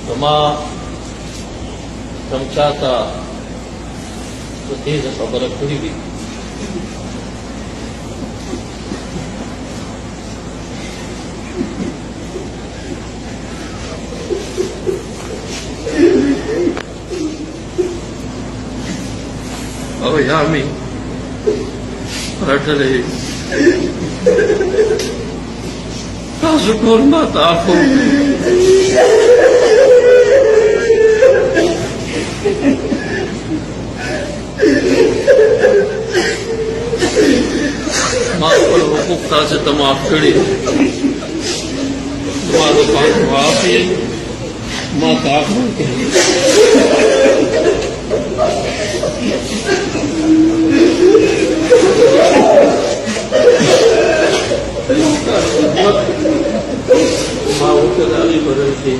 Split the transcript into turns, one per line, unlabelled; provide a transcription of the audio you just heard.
زما کم چاته څه تیزه خبره کړې وي او یا مې رټلې تاسو ټول ما ته عفو ما خپل حقوق تاسو ته معاف کړي زما د پاک معافی ما ته عفو کړي ما ورته د هغې بدل کې